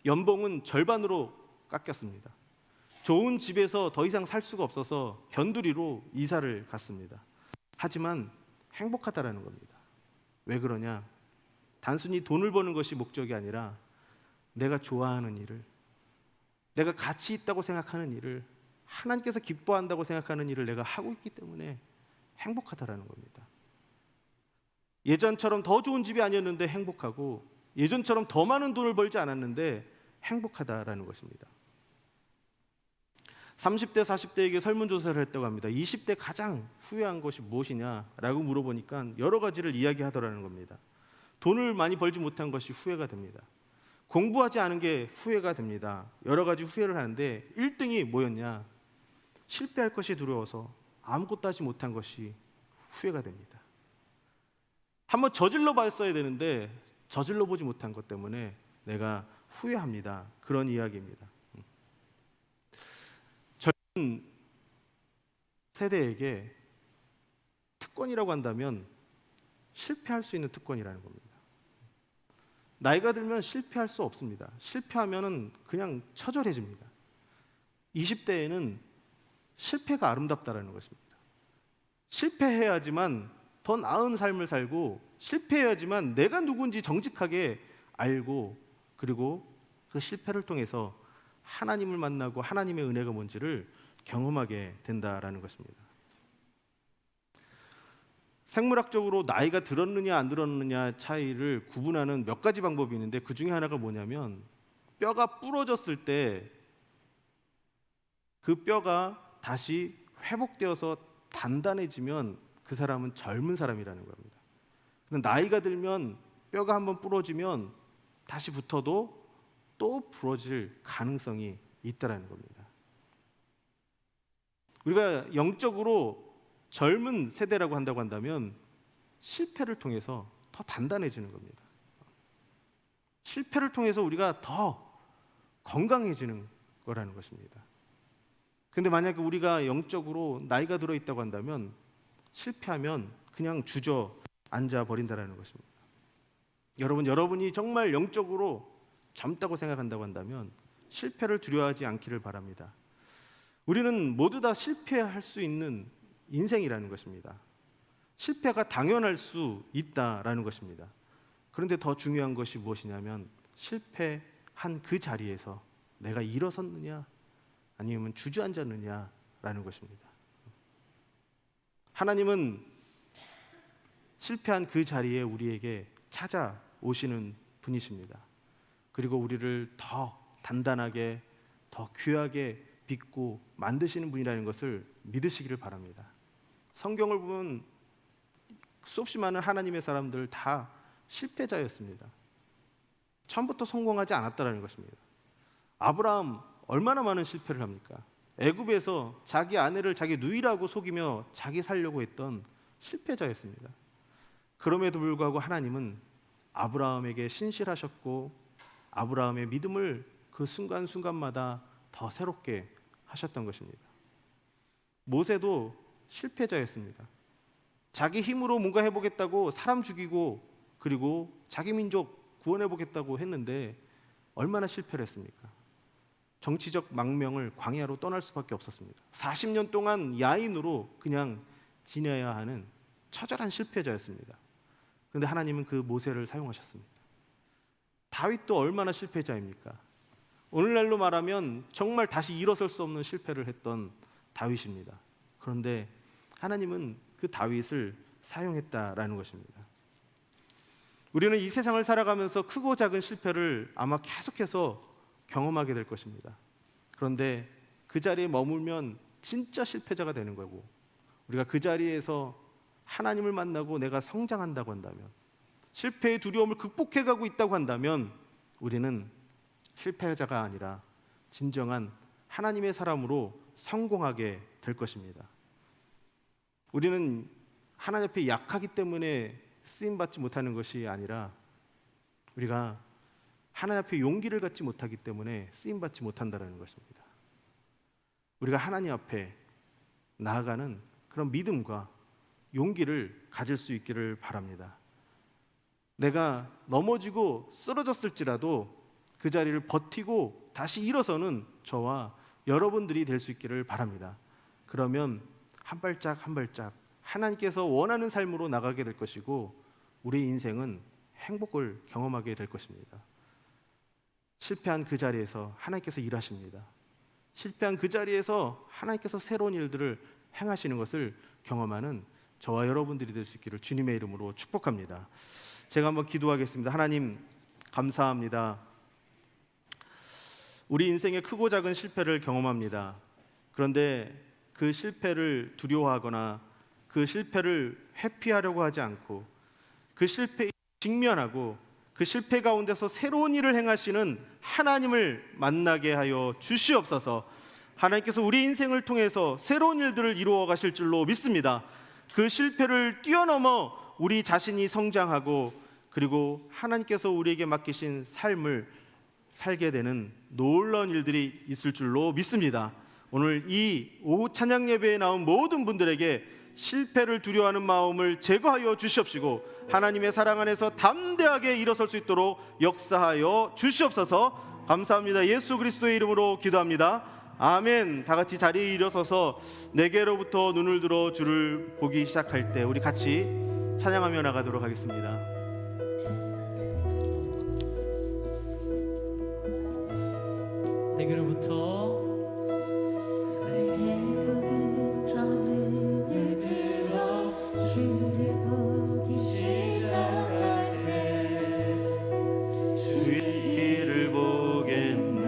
연봉은 절반으로 깎였습니다. 좋은 집에서 더 이상 살 수가 없어서 변두리로 이사를 갔습니다. 하지만 행복하다라는 겁니다. 왜 그러냐? 단순히 돈을 버는 것이 목적이 아니라 내가 좋아하는 일을, 내가 가치 있다고 생각하는 일을, 하나님께서 기뻐한다고 생각하는 일을 내가 하고 있기 때문에 행복하다라는 겁니다. 예전처럼 더 좋은 집이 아니었는데 행복하고 예전처럼 더 많은 돈을 벌지 않았는데 행복하다라는 것입니다. 30대, 40대에게 설문조사를 했다고 합니다. 20대 가장 후회한 것이 무엇이냐라고 물어보니까 여러 가지를 이야기하더라는 겁니다. 돈을 많이 벌지 못한 것이 후회가 됩니다. 공부하지 않은 게 후회가 됩니다. 여러 가지 후회를 하는데 1등이 뭐였냐? 실패할 것이 두려워서 아무것도 하지 못한 것이 후회가 됩니다. 한번 저질러 봤어야 되는데 저질러 보지 못한 것 때문에 내가 후회합니다. 그런 이야기입니다. 젊은 세대에게 특권이라고 한다면 실패할 수 있는 특권이라는 겁니다. 나이가 들면 실패할 수 없습니다. 실패하면은 그냥 처절해집니다. 20대에는 실패가 아름답다라는 것입니다. 실패해야지만 더 나은 삶을 살고 실패해야지만 내가 누군지 정직하게 알고 그리고 그 실패를 통해서 하나님을 만나고 하나님의 은혜가 뭔지를 경험하게 된다라는 것입니다. 생물학적으로 나이가 들었느냐 안 들었느냐 차이를 구분하는 몇 가지 방법이 있는데 그 중에 하나가 뭐냐면 뼈가 부러졌을 때 그 뼈가 다시 회복되어서 단단해지면 그 사람은 젊은 사람이라는 겁니다. 근데 나이가 들면 뼈가 한번 부러지면 다시 붙어도 또 부러질 가능성이 있다라는 겁니다. 우리가 영적으로 젊은 세대라고 한다고 한다면 실패를 통해서 더 단단해지는 겁니다. 실패를 통해서 우리가 더 건강해지는 거라는 것입니다. 근데 만약에 우리가 영적으로 나이가 들어 있다고 한다면 실패하면 그냥 주저앉아 버린다라는 것입니다. 여러분이 정말 영적으로 젊다고 생각한다고 한다면 실패를 두려워하지 않기를 바랍니다. 우리는 모두 다 실패할 수 있는 인생이라는 것입니다. 실패가 당연할 수 있다라는 것입니다. 그런데 더 중요한 것이 무엇이냐면 실패한 그 자리에서 내가 일어섰느냐 아니면 주저앉았느냐라는 것입니다. 하나님은 실패한 그 자리에 우리에게 찾아오시는 분이십니다. 그리고 우리를 더 단단하게 더 귀하게 빚고 만드시는 분이라는 것을 믿으시기를 바랍니다. 성경을 보면 수없이 많은 하나님의 사람들 다 실패자였습니다. 처음부터 성공하지 않았다는 것입니다. 아브라함 얼마나 많은 실패를 합니까? 애굽에서 자기 아내를 자기 누이라고 속이며 자기 살려고 했던 실패자였습니다. 그럼에도 불구하고 하나님은 아브라함에게 신실하셨고 아브라함의 믿음을 그 순간순간마다 더 새롭게 하셨던 것입니다. 모세도 실패자였습니다. 자기 힘으로 뭔가 해보겠다고 사람 죽이고 그리고 자기 민족 구원해보겠다고 했는데 얼마나 실패를 했습니까? 정치적 망명을 광야로 떠날 수밖에 없었습니다. 40년 동안 야인으로 그냥 지내야 하는 처절한 실패자였습니다. 그런데 하나님은 그 모세를 사용하셨습니다. 다윗도 얼마나 실패자입니까? 오늘날로 말하면 정말 다시 일어설 수 없는 실패를 했던 다윗입니다. 그런데 하나님은 그 다윗을 사용했다라는 것입니다. 우리는 이 세상을 살아가면서 크고 작은 실패를 아마 계속해서 경험하게 될 것입니다. 그런데 그 자리에 머물면 진짜 실패자가 되는 거고 우리가 그 자리에서 하나님을 만나고 내가 성장한다고 한다면 실패의 두려움을 극복해가고 있다고 한다면 우리는 실패자가 아니라 진정한 하나님의 사람으로 성공하게 될 것입니다. 우리는 하나님 앞에 약하기 때문에 쓰임받지 못하는 것이 아니라 우리가 하나님 앞에 용기를 갖지 못하기 때문에 쓰임받지 못한다는 것입니다. 우리가 하나님 앞에 나아가는 그런 믿음과 용기를 가질 수 있기를 바랍니다. 내가 넘어지고 쓰러졌을지라도 그 자리를 버티고 다시 일어서는 저와 여러분들이 될 수 있기를 바랍니다. 그러면 한 발짝 한 발짝 하나님께서 원하는 삶으로 나가게 될 것이고 우리 인생은 행복을 경험하게 될 것입니다. 실패한 그 자리에서 하나님께서 일하십니다. 실패한 그 자리에서 하나님께서 새로운 일들을 행하시는 것을 경험하는 저와 여러분들이 될 수 있기를 주님의 이름으로 축복합니다. 제가 한번 기도하겠습니다. 하나님 감사합니다. 우리 인생의 크고 작은 실패를 경험합니다. 그런데 그 실패를 두려워하거나 그 실패를 회피하려고 하지 않고 그 실패에 직면하고 그 실패 가운데서 새로운 일을 행하시는 하나님을 만나게 하여 주시옵소서. 하나님께서 우리 인생을 통해서 새로운 일들을 이루어 가실 줄로 믿습니다. 그 실패를 뛰어넘어 우리 자신이 성장하고 그리고 하나님께서 우리에게 맡기신 삶을 살게 되는 놀라운 일들이 있을 줄로 믿습니다. 오늘 이 오후 찬양 예배에 나온 모든 분들에게 실패를 두려워하는 마음을 제거하여 주시옵시고 하나님의 사랑 안에서 담대하게 일어설 수 있도록 역사하여 주시옵소서. 감사합니다. 예수 그리스도의 이름으로 기도합니다. 아멘. 다 같이 자리에 일어서서 내게로부터 눈을 들어 주를 보기 시작할 때 우리 같이 찬양하며 나가도록 하겠습니다. 내게로부터 내게로부터 눈을 들어 주를 보기 시작할 때 주의 일을 보겠네.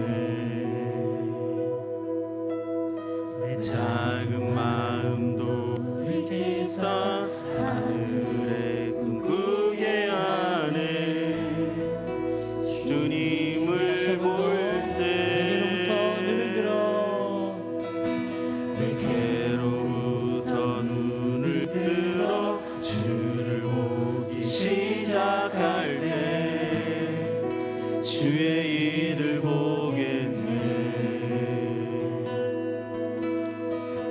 내 작은 마음도 일으키사 하늘에 꿈꾸게 하네. 주님을 볼 때 내게로부터 눈을 들어 주를 보기 시작할 때 주의 일을 보겠네.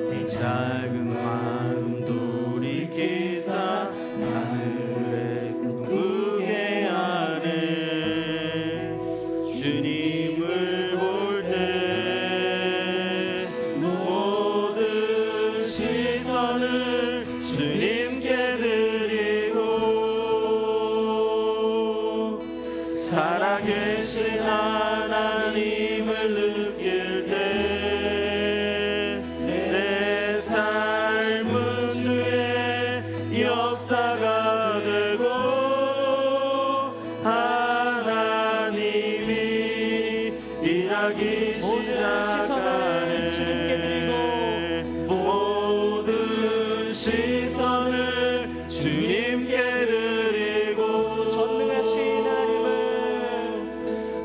내 작은 마음 돌이키사 하늘에 꿈꾸게 하네. 주님을 볼 때 모든 시선을 주님께 드리고 살아계신 하나님을 느낄 때 내 삶은 주의 역사가 되고 하나님이 일하기 시작하네. 모든 시선을 주님께 드리고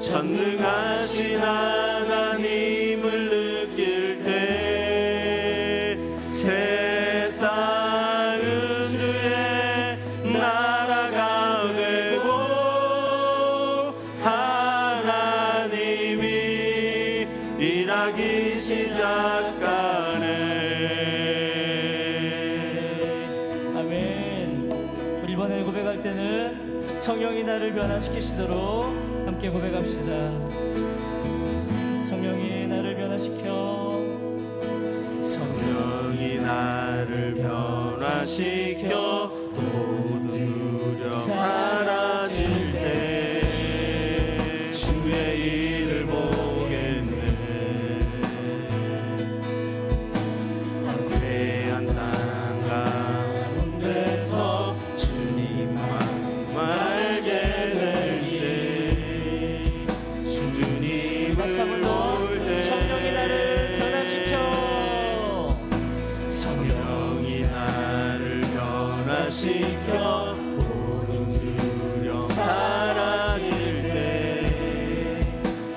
전능하신 하나님을 느낄 때 세상은 주의 나라가 되고 하나님이 일하기 시작하네. 아멘. 우리 이번에 고백할 때는 성령이 나를 변화시키시도록 함께 고백합시다. 성령이 나를 변화시켜 성령이 나를 변화시켜 모든 두려움 사라질 때 주의 일을 보겠네. 황폐한 땅 가운데서 주님만 알게 될 때 주님을 다시 한번 더. 볼 때 성령이 나를 변화시켜 성령이 나를 변화시켜 모든 두려움 사라질 때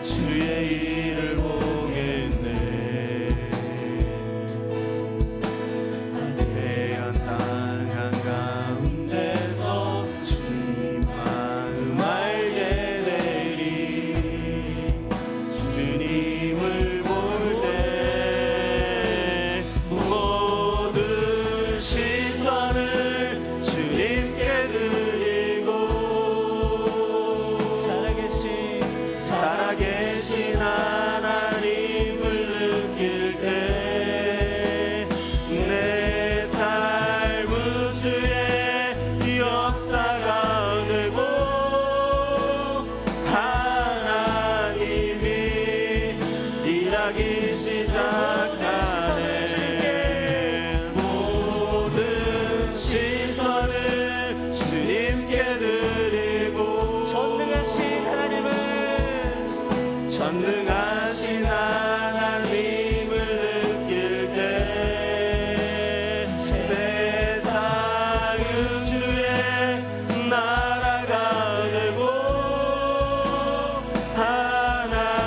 주의 일을 보겠네. 황폐한 땅 한가운데서 주님 마음 알게 되리. 주님을 볼 때 모든 시선을 주님께 드리고 살아계신 하나님을 느낄 때 내 삶은 주의 역사가 되고 하나님이 일하기 시작하네. 모든 전능하신 하나님을 느낄 때 세상은 주의 나라가 되고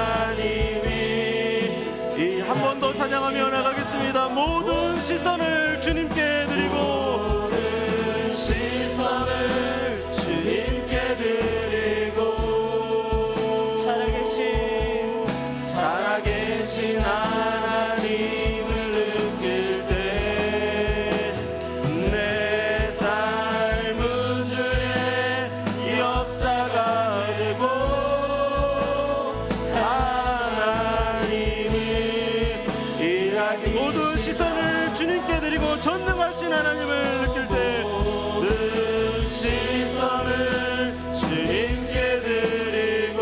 하나님이 한 번 더 찬양하며 나가겠습니다. 모든 시선을 주님께 드리고 모든 시선을 주님께 드리고 살아계신 하나님을 느낄 때 내 삶은 주의 역사가 되고 하나님이 일하기 모든 시선을 주님께 드리고 전능하신 하나님을 느낄 때 모든 시선을 주님께 드리고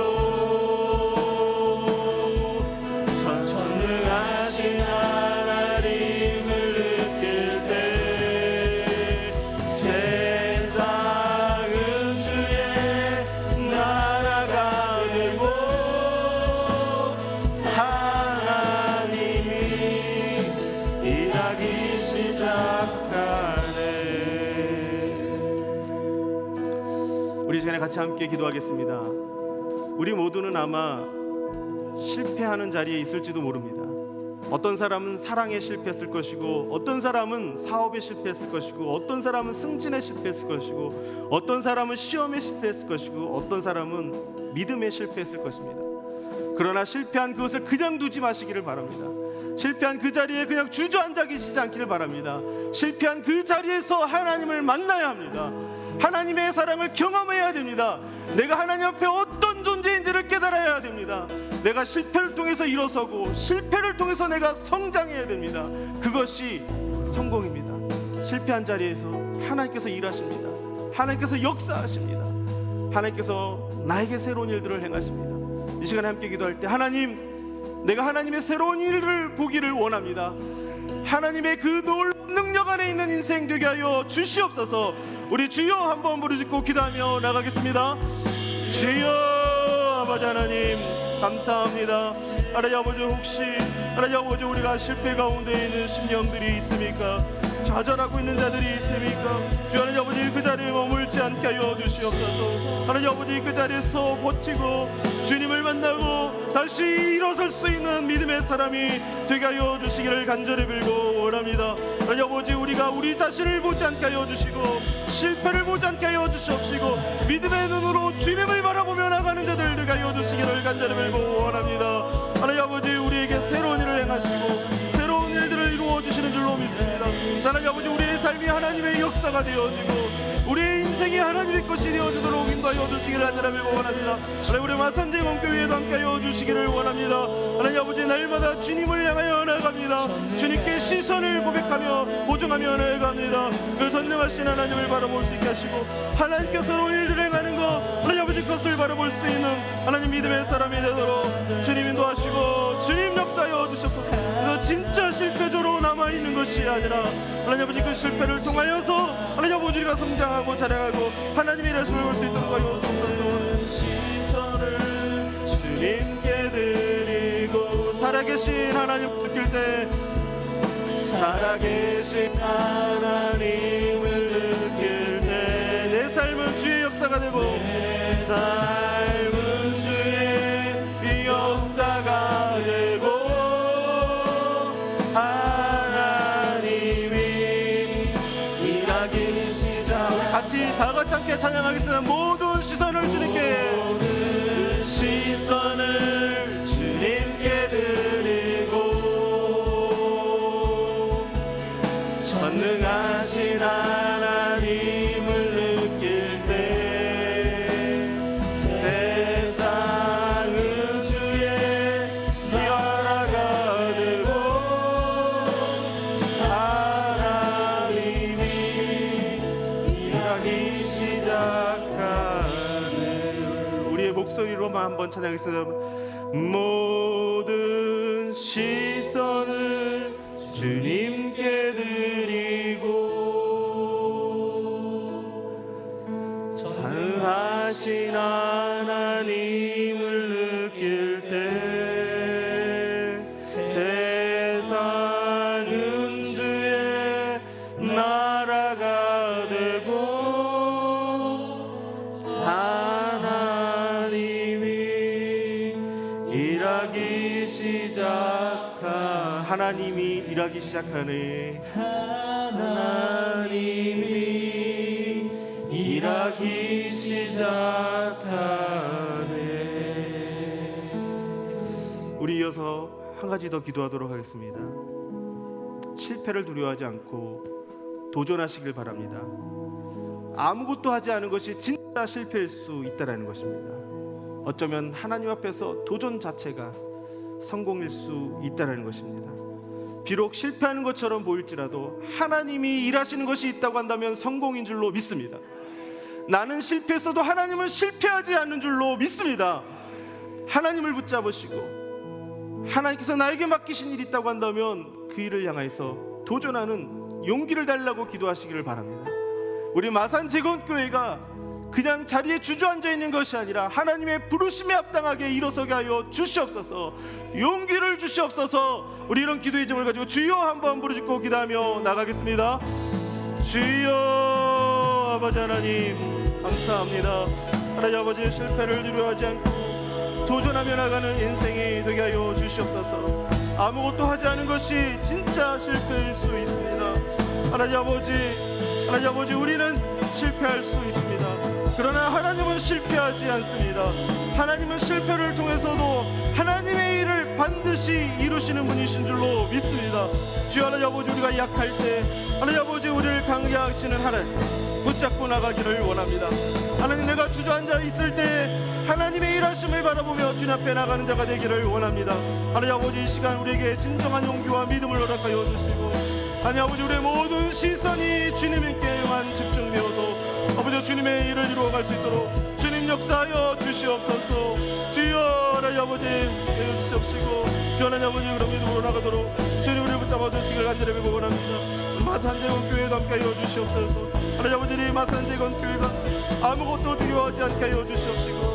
전능하신 하나님을 느낄 때 세상은 주의 나라가 되고 하나님이 일하기 시작하네. 우리 시간에 같이 함께 기도하겠습니다. 우리 모두는 아마 실패하는 자리에 있을지도 모릅니다. 어떤 사람은 사랑에 실패했을 것이고, 어떤 사람은 사업에 실패했을 것이고, 어떤 사람은 승진에 실패했을 것이고, 어떤 사람은 시험에 실패했을 것이고, 어떤 사람은 믿음에 실패했을 것입니다. 그러나 실패한 그것을 그냥 두지 마시기를 바랍니다. 실패한 그 자리에 그냥 주저앉아 계시지 않기를 바랍니다. 실패한 그 자리에서 하나님을 만나야 합니다. 하나님의 사랑을 경험해야 됩니다. 내가 하나님 앞에 어떤 존재인지를 깨달아야 됩니다. 내가 실패를 통해서 일어서고 실패를 통해서 내가 성장해야 됩니다. 그것이 성공입니다. 실패한 자리에서 하나님께서 일하십니다. 하나님께서 역사하십니다. 하나님께서 나에게 새로운 일들을 행하십니다. 이 시간에 함께 기도할 때 하나님, 내가 하나님의 새로운 일을 보기를 원합니다. 하나님의 그 놀라운 능력 안에 있는 인생 되게 하여 주시옵소서. 우리 주여 한번 부르짖고 기도하며 나가겠습니다. 주여 아버지 하나님 감사합니다. 하나님 아버지, 혹시 하나님 아버지 우리가 실패 가운데 있는 심령들이 있습니까? 좌절하고 있는 자들이 있습니까? 주 하나님 아버지, 그 자리에 머물지 않게 하여 주시옵소서. 하나님 아버지, 그 자리에서 버티고 주님을 만나고 다시 일어설 수 있는 믿음의 사람이 되게 하여 주시기를 간절히 빌고 원합니다. 하나님 아버지, 우리가 우리 자신을 보지 않게 하여 주시고 실패를 보지 않게 하여 주시옵시고 믿음의 눈으로 주님을 바라보며 나가는 자들 되게 하여 주시기를 간절히 빌고 원합니다. 하나님 아버지, 우리에게 새로운 일을 행하시고 새로운 일들을 이루어 주시는 줄로 믿습니다. 하나님 아버지, 우리의 삶이 하나님의 역사가 되어지고 우리의 인생이 하나님의 것이 되어지도록 인도하여 주시기를 간절히 빌고 원합니다. 하나님, 우리 마산제 원교회에도 함께하여 주시기를 원합니다. 하나님 아버지, 날마다 주님을 향하여 나아갑니다. 주님께 시선을 고백하며 보증하며 나아갑니다. 그 전능하신 하나님을 바라볼 수 있게 하시고 하나님께서 새로운 일들을 행하는 것, 하나님 아버지 것을 바라볼 수 있는 하나님 믿음의 사람이 되도록 주님 인도하시고 주님 역사하여 주셔서 그래서 진짜 실패조로 남아있는 것이 아니라 하나님 아버지, 그 실패를 통하여서 하나님 아버지 우리가 성장하고 자라가고 하나님의 일하심을 볼 수 있도록 하여 주옵소서. 시선을 주님께 드리고 살아계신 하나님 느낄 때 살아계신 하나님을 느낄 때 내 삶은 주의 역사가 되고 내 삶은 주의 역사가 되고 하나님이 일하기 시작. 같이 다 같이 함께 찬양하겠습니다. 모든 시선을 주님께, 모든 시선을 주님께 드리고 전능하신 하나님을 느낄 때 세상은 주의 나라가 되고 하나님이 일하기 시작하네. 우리의 목소리로만 한번 찬양하겠습니다. 모든 시선을 주님께 드리고 전능하신 하나님을 느낄 때 하나님이 일하기 시작하네. 하나님이 일하기 시작하네. 우리 이어서 한 가지 더 기도하도록 하겠습니다. 실패를 두려워하지 않고 도전하시길 바랍니다. 아무것도 하지 않은 것이 진짜 실패일 수 있다라는 것입니다. 어쩌면 하나님 앞에서 도전 자체가 성공일 수 있다라는 것입니다. 비록 실패하는 것처럼 보일지라도 하나님이 일하시는 것이 있다고 한다면 성공인 줄로 믿습니다. 나는 실패했어도 하나님은 실패하지 않는 줄로 믿습니다. 하나님을 붙잡으시고 하나님께서 나에게 맡기신 일이 있다고 한다면 그 일을 향해서 도전하는 용기를 달라고 기도하시기를 바랍니다. 우리 마산 재건교회가 그냥 자리에 주저앉아 있는 것이 아니라 하나님의 부르심에 합당하게 일어서게 하여 주시옵소서. 용기를 주시옵소서. 우리 이런 기도의 점을 가지고 주여 한번 부르짖고 기도하며 나가겠습니다. 주여. 아버지 하나님 감사합니다. 하나님 아버지, 실패를 두려워하지 않고 도전하며 나가는 인생이 되게 하여 주시옵소서. 아무것도 하지 않은 것이 진짜 실패일 수 있습니다. 하나님 아버지, 우리는 실패할 수 있습니다. 그러나 하나님은 실패하지 않습니다. 하나님은 실패를 통해서도 하나님의 일을 반드시 이루시는 분이신 줄로 믿습니다. 주여 하나님 아버지, 우리가 약할 때 하나님 아버지 우리를 강대하시는 하나님 붙잡고 나가기를 원합니다. 하나님, 내가 주저앉아 있을 때 하나님의 일하심을 바라보며 주님 앞에 나가는 자가 되기를 원합니다. 하나님 아버지, 이 시간 우리에게 진정한 용기와 믿음을 허락하여 주시고 하나님 아버지, 우리의 모든 시선이 주님께 향한 집중되어서 아버지 주님의 일을 이루어갈 수 있도록 주님 역사하여 주시옵소서. 주여 하나님 아버지 주시옵시고 주여 하나님 아버지, 그런 믿음으로 나가도록 주님 우리를 붙잡아 주시길 간절히 원합니다. 마산재건교회도 함께하여 주시옵소서. 하나님 아버지, 마산재건교회가 아무것도 두려워하지 않게 하여 주시옵시고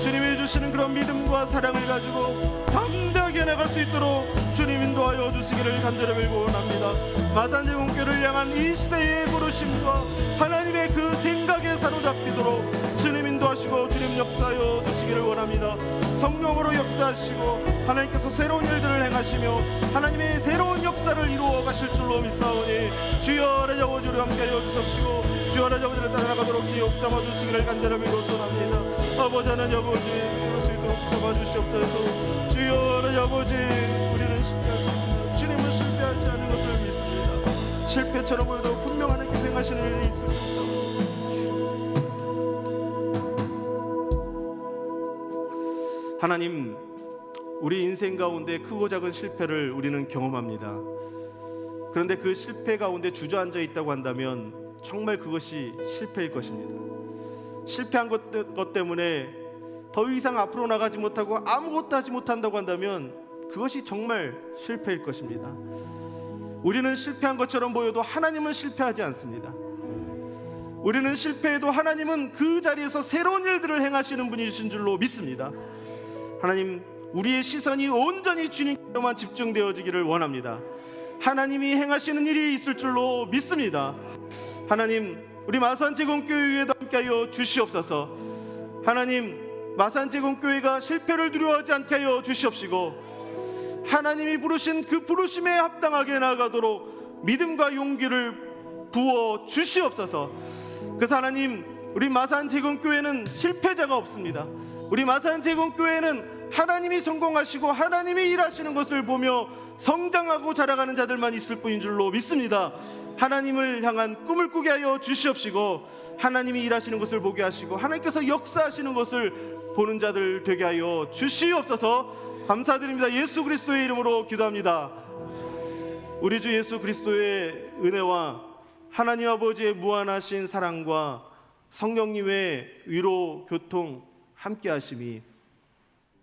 주님이 주시는 그런 믿음과 사랑을 가지고 담대하게 나갈 수 있도록 주님 인도하여 주시기를 간절히 원합니다. 마산재건교회를 향한 이 시대의 부르심과 하나님의 그 생각에 사로잡히도록 주님 인도하시고 주님 역사하여 주시기를 원합니다. 성령으로 역사하시고 하나님께서 새로운 일들을 행하시며 하나님의 새로운 역사를 이루어 가실 줄로 믿사오니 주여 하나님 아버지로 함께하여 주십시고 주여 하나님 아버지를 따라가도록 주여 붙잡아 주시기를 간절히 소원합니다. 아버지 하나님 아버지, 이럴 수 있도록 붙잡아 주시옵소서. 주여 하나님 아버지, 우리는 실패할 수 없습니다. 주님은 실패하지 않는 것을 믿습니다. 실패처럼 보여도 분명 하나님께서 행하시는 일이 있을 것입니다. 하나님, 우리 인생 가운데 크고 작은 실패를 우리는 경험합니다. 그런데 그 실패 가운데 주저앉아 있다고 한다면 정말 그것이 실패일 것입니다. 실패한 것 때문에 더 이상 앞으로 나가지 못하고 아무것도 하지 못한다고 한다면 그것이 정말 실패일 것입니다. 우리는 실패한 것처럼 보여도 하나님은 실패하지 않습니다. 우리는 실패해도 하나님은 그 자리에서 새로운 일들을 행하시는 분이신 줄로 믿습니다. 하나님, 우리의 시선이 온전히 주님께로만 집중되어지기를 원합니다. 하나님이 행하시는 일이 있을 줄로 믿습니다. 하나님, 우리 마산재건교회에도 함께하여 주시옵소서. 하나님, 마산재건교회가 실패를 두려워하지 않게 하여 주시옵시고 하나님이 부르신 그 부르심에 합당하게 나아가도록 믿음과 용기를 부어 주시옵소서. 그래서 하나님, 우리 마산재건교회는 실패자가 없습니다. 우리 마산재건교회는 하나님이 성공하시고 하나님이 일하시는 것을 보며 성장하고 자라가는 자들만 있을 뿐인 줄로 믿습니다. 하나님을 향한 꿈을 꾸게 하여 주시옵시고 하나님이 일하시는 것을 보게 하시고 하나님께서 역사하시는 것을 보는 자들 되게 하여 주시옵소서. 감사드립니다. 예수 그리스도의 이름으로 기도합니다. 우리 주 예수 그리스도의 은혜와 하나님 아버지의 무한하신 사랑과 성령님의 위로 교통 함께 하심이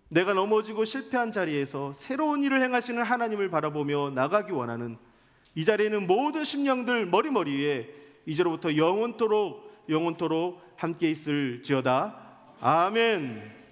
내가 넘어지고 실패한 자리에서 새로운 일을 행하시는 하나님을 바라보며 나가기 원하는 이 자리에는 모든 심령들 머리머리에 이제로부터 영원토록 함께 있을지어다. 아멘.